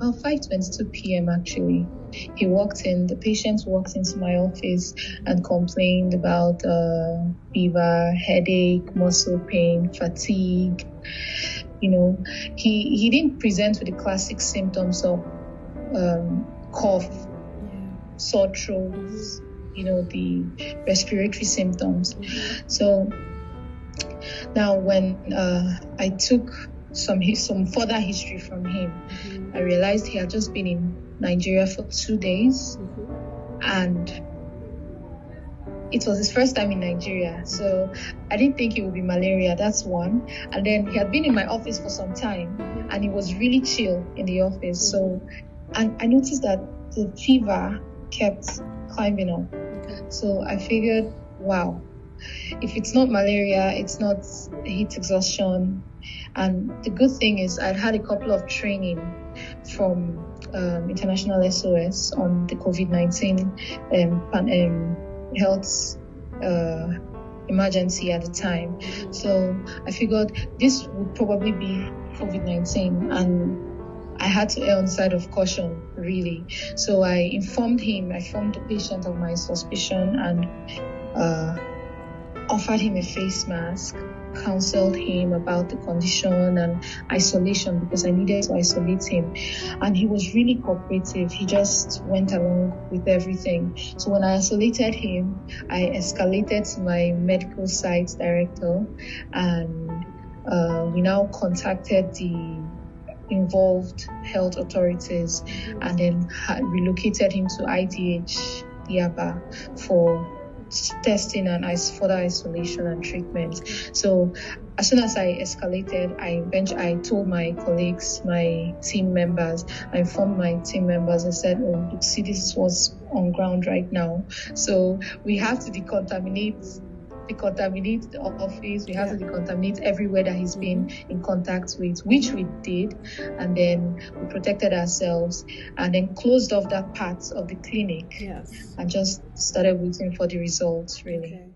about 5:22 p.m. actually. The patient walked into my office and complained about fever, headache, muscle pain, fatigue. He didn't present with the classic symptoms of cough, sore throats, the respiratory symptoms. So now when I took some further history from him, I realized he had just been in Nigeria for 2 days, and it was his first time in Nigeria, so I didn't think it would be malaria. That's one. And then he had been in my office for some time, and he was really chill in the office. So, and I noticed that the fever kept climbing up. So I figured, wow, if it's not malaria, it's not heat exhaustion. And the good thing is I'd had a couple of training from International SOS on the COVID-19 health emergency at the time. So I figured this would probably be COVID-19, and I had to err on the side of caution, really. So I informed the patient of my suspicion, and offered him a face mask, counseled him about the condition and isolation, because I needed to isolate him. And he was really cooperative. He just went along with everything. So when I isolated him, I escalated to my medical site director, and we now contacted the involved health authorities, and then relocated him to IDH Yaba for testing and further isolation and treatment. So as soon as I escalated, I told my colleagues, my team members, I informed my team members. I said, oh, see, this was on ground right now. So we have to decontaminate the office. We have to decontaminate everywhere that he's been in contact with, which we did. And then we protected ourselves, and then closed off that part of the clinic, and just started waiting for the results, really. Okay.